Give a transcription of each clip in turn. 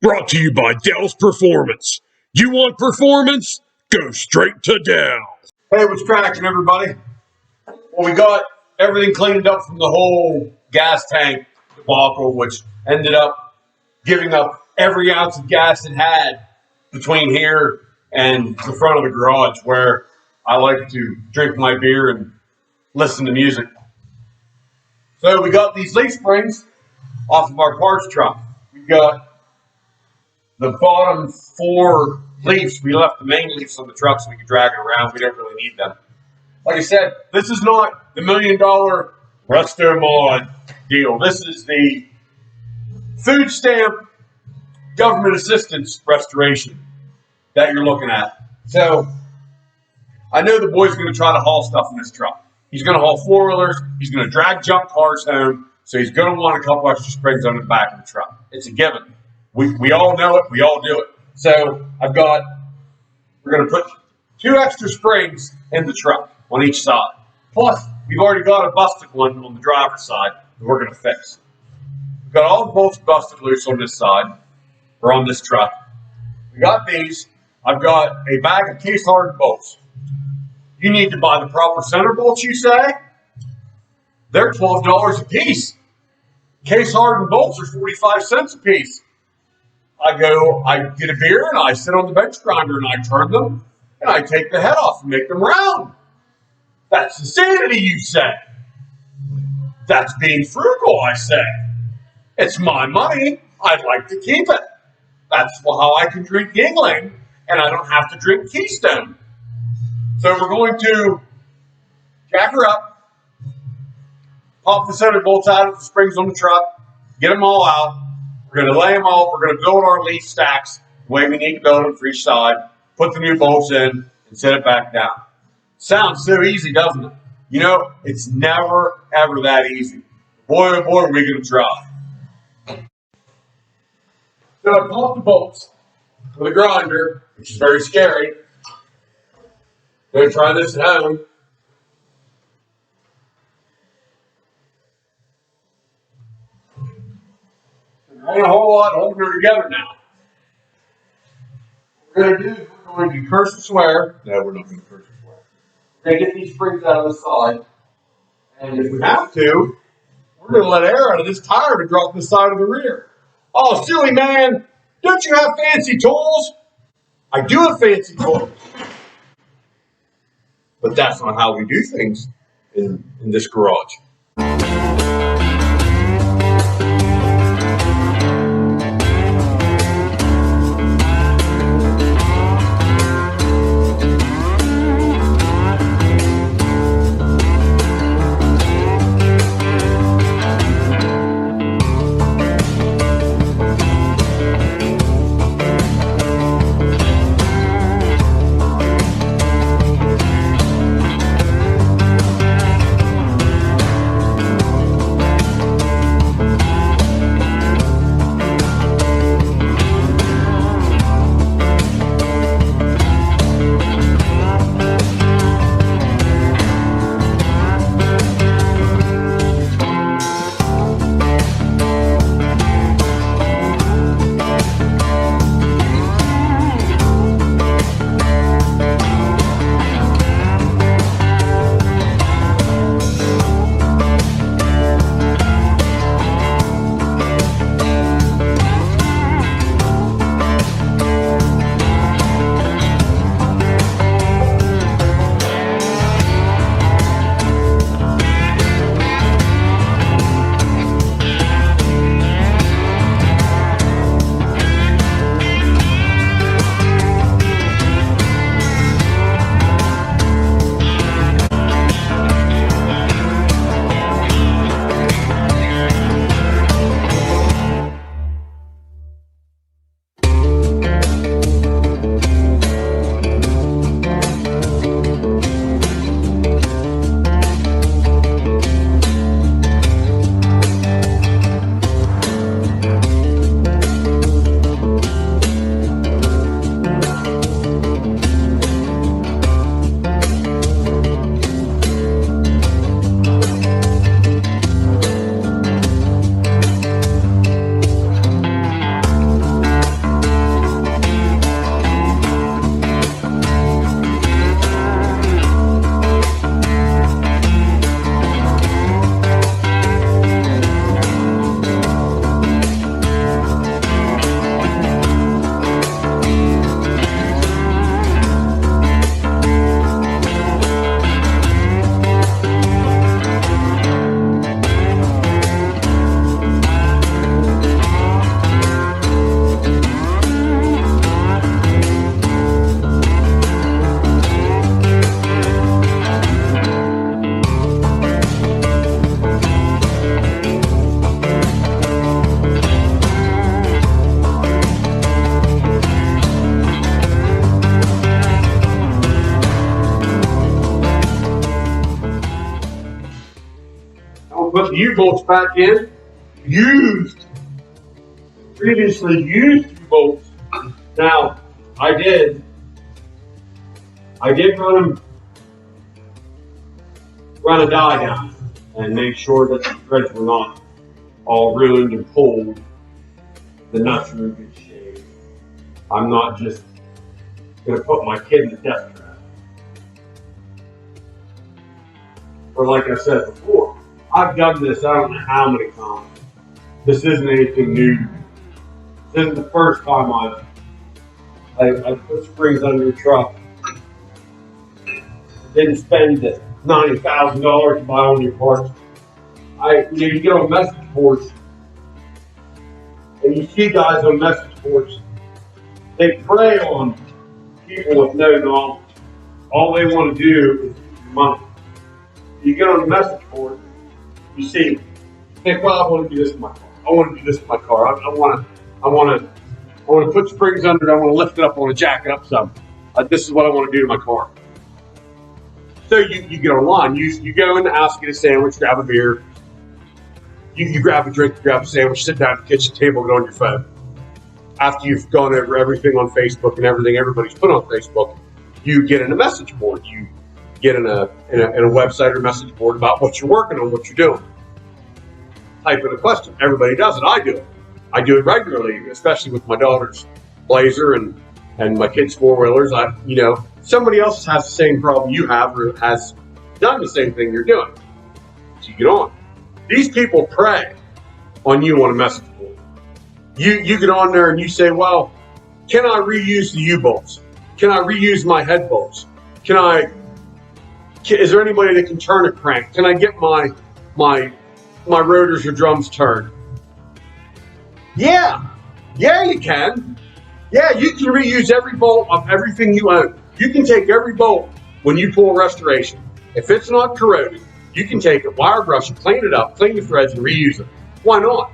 Brought to you by Dell's Performance. You want performance? Go straight to Dell. Hey, what's cracking, everybody? Well, we got everything cleaned up from the whole gas tank debacle, which ended up giving up every ounce of gas it had between here and the front of the garage where I like to drink my beer and listen to music. So we got these leaf springs off of our parts truck. We got the bottom 4 leaves. We left the main leaves on the truck so we could drag it around. We didn't really need them. Like I said, this is not the $1 million resto mod deal. This is the food stamp government assistance restoration that you're looking at. So I know the boy's going to try to haul stuff in this truck. He's going to haul 4-wheelers. He's going to drag junk cars home. So he's going to want a couple extra springs on the back of the truck. It's a given. We all know it. We all do it. So we're going to put 2 extra springs in the truck on each side. Plus, we've already got a busted one on the driver's side that we're going to fix. We've got all the bolts busted loose on this side, or on this truck. We got these. I've got a bag of case-hardened bolts. You need to buy the proper center bolts, you say? They're $12 a piece. Case-hardened bolts are 45 cents a piece. I get a beer and I sit on the bench grinder and I turn them and I take the head off and make them round. That's insanity, you say. That's being frugal, I say. It's my money. I'd like to keep it. That's how I can drink Yingling and I don't have to drink Keystone. So we're going to jack her up, pop the center bolts out of the springs on the truck, get them all out. We're going to lay them all. We're going to build our leaf stacks the way we need to build them for each side, put the new bolts in, and set it back down. Sounds so easy, doesn't it? You know, it's never, ever that easy. Boy, oh boy, are we going to try. So I pulled the bolts with a grinder, which is very scary. Going to try this at home. There ain't a whole lot holding her together now. What we're going to do is we're going to curse and swear. No, we're not going to curse and swear. We're going to get these springs out of the side. And if we have to, we're going to let air out of this tire to drop the side of the rear. Oh, silly man. Don't you have fancy tools? I do have fancy tools. But that's not how we do things in this garage. the U-bolts back in, previously used U-bolts. Now, I did run a die down and make sure that the threads were not all ruined and pulled. The nuts were in good shape. I'm not just going to put my kid in the death trap. Or like I said before, I've done this I don't know how many times. This isn't anything new. This isn't the first time I put springs under the truck. Didn't spend the $90,000 to buy all your parts. You get on message boards, and you see guys on message boards. They prey on people with no knowledge. All they want to do is use your money. You get on the message board, you see, think, well, I want to do this in my car. I want to do this in my car. I want to put springs under it. I want to lift it up. I want to jack it up some. This is what I want to do to my car. So you get online. You go in the house, get a sandwich, grab a beer. You grab a drink, grab a sandwich, sit down at the kitchen table, get on your phone. After you've gone over everything on Facebook and everything everybody's put on Facebook, you get in a message board. You get in a website or message board about what you're working on, what you're doing. Type in a question. Everybody does it. I do it. I do it regularly, especially with my daughter's Blazer and my kids' four-wheelers. Somebody else has the same problem you have or has done the same thing you're doing. So you get on. These people prey on you on a message board. You get on there and you say, well, can I reuse the U-bolts? Can I reuse my head bolts? Is there anybody that can turn a crank? Can I get my rotors or drums turned? Yeah, you can. Yeah, you can reuse every bolt of everything you own. You can take every bolt when you pull restoration. If it's not corroded, you can take it, wire brush it, clean it up, clean the threads, and reuse it. Why not?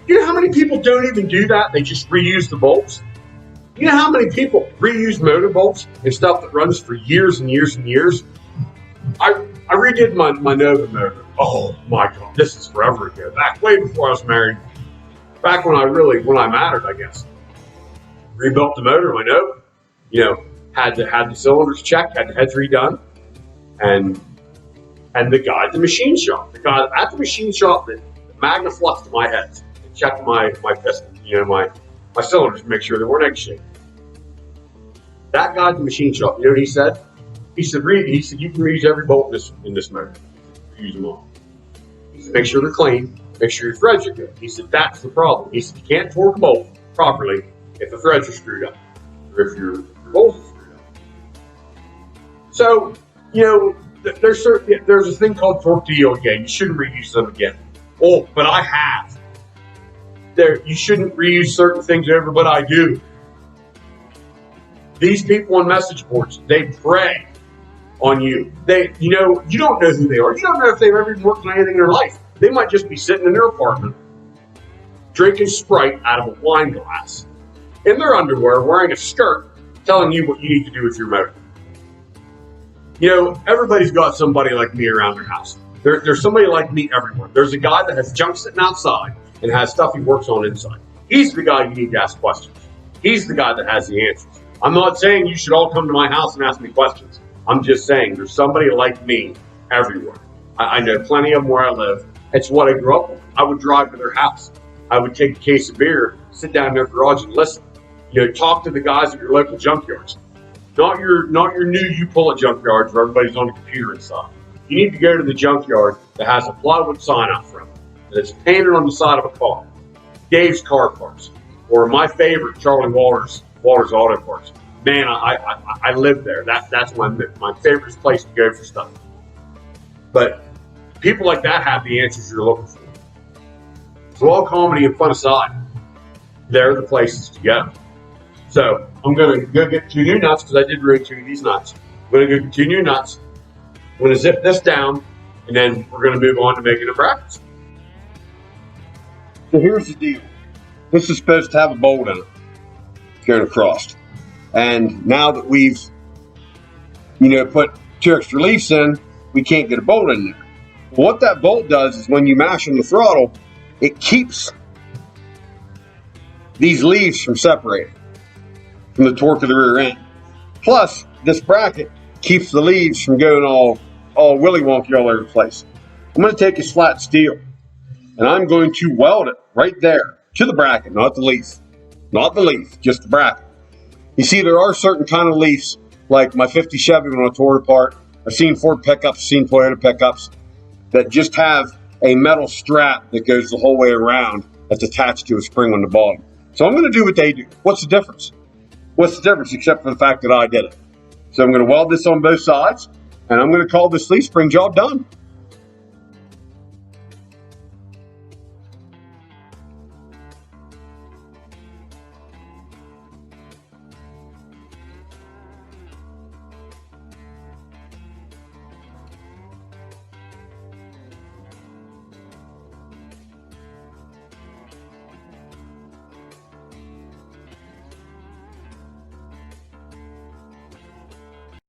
You know how many people don't even do that? They just reuse the bolts. You know how many people reuse motor bolts and stuff that runs for years and years and years? I redid my Nova motor. Oh my God, this is forever ago. Back way before I was married. Back when I mattered, I guess. Rebuilt the motor, my Nova. Had the cylinders checked, had the heads redone, and the guy at the machine shop, that magnafluxed my heads and checked my piston, my cylinders to make sure they weren't egg shaped. That guy at the machine shop, you know what he said? He said you can reuse every bolt in this motor. Use them all. He said make sure they're clean, make sure your threads are good. He said that's the problem. He said you can't torque a bolt properly if the threads are screwed up or if your bolts are screwed up. So there's a thing called torque to yield gain. You shouldn't reuse them again. Oh, but I have. You shouldn't reuse certain things ever, but I do. These people on message boards, they prey on you. You don't know who they are. You don't know if they've ever worked on anything in their life. They might just be sitting in their apartment, drinking Sprite out of a wine glass, in their underwear, wearing a skirt, telling you what you need to do with your motor. Everybody's got somebody like me around their house. There's somebody like me everywhere. There's a guy that has junk sitting outside and has stuff he works on inside. He's the guy you need to ask questions. He's the guy that has the answers. I'm not saying you should all come to my house and ask me questions. I'm just saying there's somebody like me everywhere. I know plenty of them where I live. It's what I grew up with. I would drive to their house. I would take a case of beer, sit down in their garage and listen. Talk to the guys at your local junkyards. Not your new U-Pull-It junkyards where everybody's on the computer inside. You need to go to the junkyard that has a plywood sign out front that's painted on the side of a car. Dave's Car Parts, or my favorite, Charlie Walters Auto Parts. Man, I live there. That's my favorite place to go for stuff. But people like that have the answers you're looking for. So all comedy and fun aside, they're the places to go. So I'm going to go get 2 new nuts because I did ruin 2 of these nuts. I'm going to go get 2 new nuts. I'm going to zip this down, and then we're going to move on to making the brackets. So here's the deal. This is supposed to have a bolt in it going across. And now that we've, put 2 extra leaves in, we can't get a bolt in there. What that bolt does is when you mash on the throttle, it keeps these leaves from separating from the torque of the rear end. Plus, this bracket keeps the leaves from going all willy wonky all over the place. I'm going to take this flat steel and I'm going to weld it right there to the bracket, not the leaf. Not the leaf, just the bracket. You see, there are certain kind of leaves, like my 50 Chevy when I tore it apart. I've seen Ford pickups, seen Toyota pickups that just have a metal strap that goes the whole way around that's attached to a spring on the bottom. So I'm going to do what they do. What's the difference? What's the difference except for the fact that I did it? So I'm going to weld this on both sides, and I'm going to call this leaf spring job done.